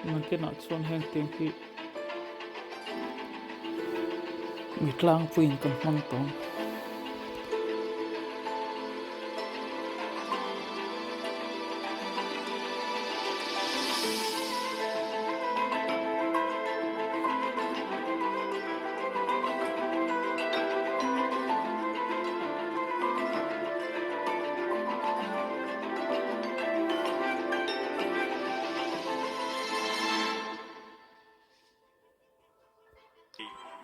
มันก็น่าชวนแห่งเตียงที่มีกลางปุ่นกันมังตอง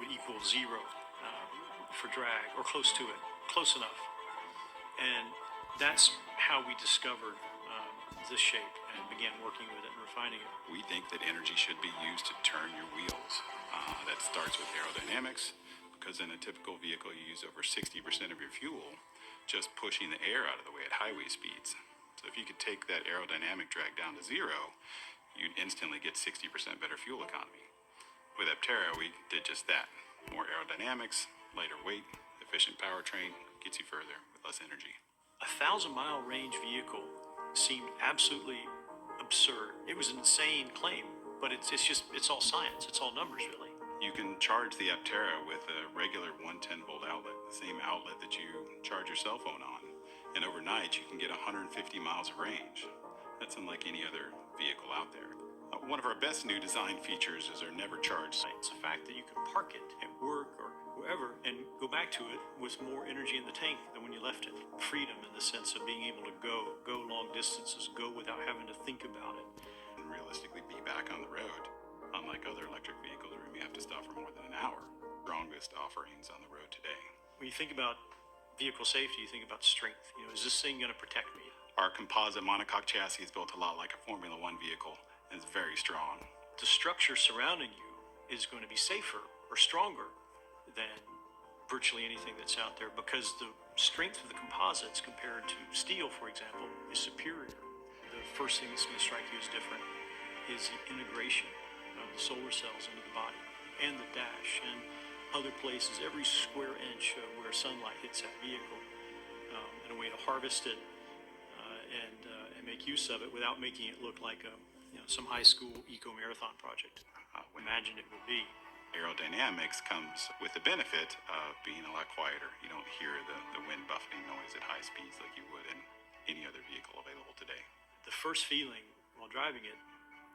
would equal 0 for drag, or close to it, close enough. And that's how we discovered this shape and began working with it and refining it. We think that energy should be used to turn your wheels. That starts with aerodynamics, because in a typical vehicle you use over 60% of your fuel just pushing the air out of the way at highway speeds. So if you could take that aerodynamic drag down to 0, you'd instantly get 60% better fuel economy. With Aptera, we did just that. More aerodynamics, lighter weight, efficient powertrain, gets you further with less energy. A 1,000-mile range vehicle seemed absolutely absurd. It was an insane claim, but it's all science. It's all numbers, really. You can charge the Aptera with a regular 110-volt outlet, the same outlet that you charge your cell phone on. And overnight, you can get 150 miles of range. That's unlike any other vehicle out there. One of our best new design features is our never charge. It's the fact that you can park it at work or wherever and go back to it with more energy in the tank than when you left it. Freedom in the sense of being able to go long distances, go without having to think about it. And realistically be back on the road. Unlike other electric vehicles where you have to stop for more than an hour. Strongest offerings on the road today. When you think about vehicle safety, you think about strength. Is this thing going to protect me? Our composite monocoque chassis is built a lot like a Formula One vehicle. Is very strong. The structure surrounding you is going to be safer or stronger than virtually anything that's out there, because the strength of the composites compared to steel, for example, is superior. The first thing that's going to strike you as different is the integration of the solar cells into the body and the dash and other places, every square inch of where sunlight hits that vehicle, and a way to harvest it and make use of it without making it look like some high school eco-marathon project. Imagine it would be. Aerodynamics comes with the benefit of being a lot quieter. You don't hear the wind buffeting noise at high speeds like you would in any other vehicle available today. The first feeling while driving it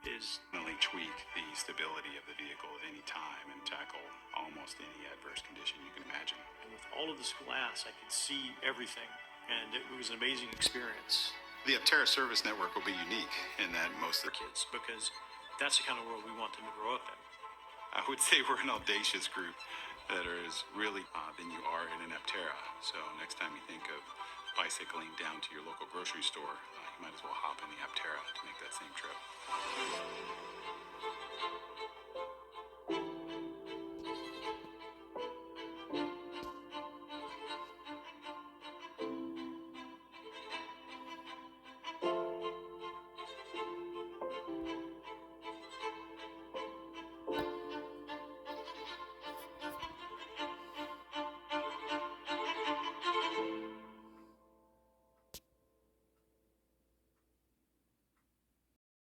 is only tweak the stability of the vehicle at any time and tackle almost any adverse condition you can imagine. And with all of this glass, I could see everything, and it was an amazing experience. The Aptera service network will be unique in that most of the kids, because that's the kind of world we want them to grow up in. I would say we're an audacious group that are as really than you are in an Aptera. So next time you think of bicycling down to your local grocery store, you might as well hop in the Aptera to make that same trip.